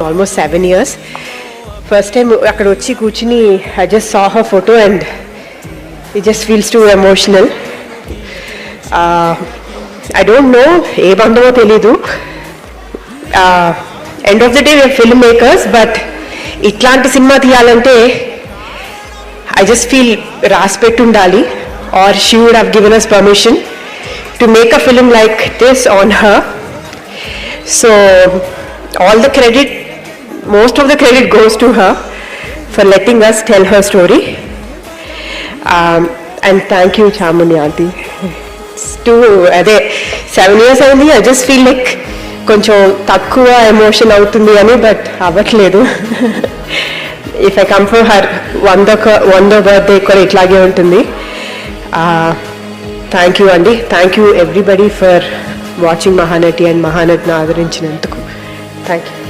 almost 7 years. First time అక్కడ వచ్చి కూర్చుని I just saw her photo and it just feels too emotional. I don't know ఏ బంధమో తెలీదు. End of the day we are filmmakers, but ఇట్లాంటి cinema తీయాలంటే I just feel రాసిపెట్టి ఉండాలి, or she would have given us permission to make a film like this on her. So all the credit, most of the credit goes to her for letting us tell her story. And thank you Chamuni aunty. అదే 7 years అయింది. I just feel like కొంచెం తక్కువ emotion అవుతుంది అని, but అవ్వట్లేదు. If I come for her 100వ birthday కూడా ఇట్లాగే ఉంటుంది. థ్యాంక్ యూ అండి. Thank you everybody for watching Mahanati and మహానటిని ఆదరించినందుకు. Thank you.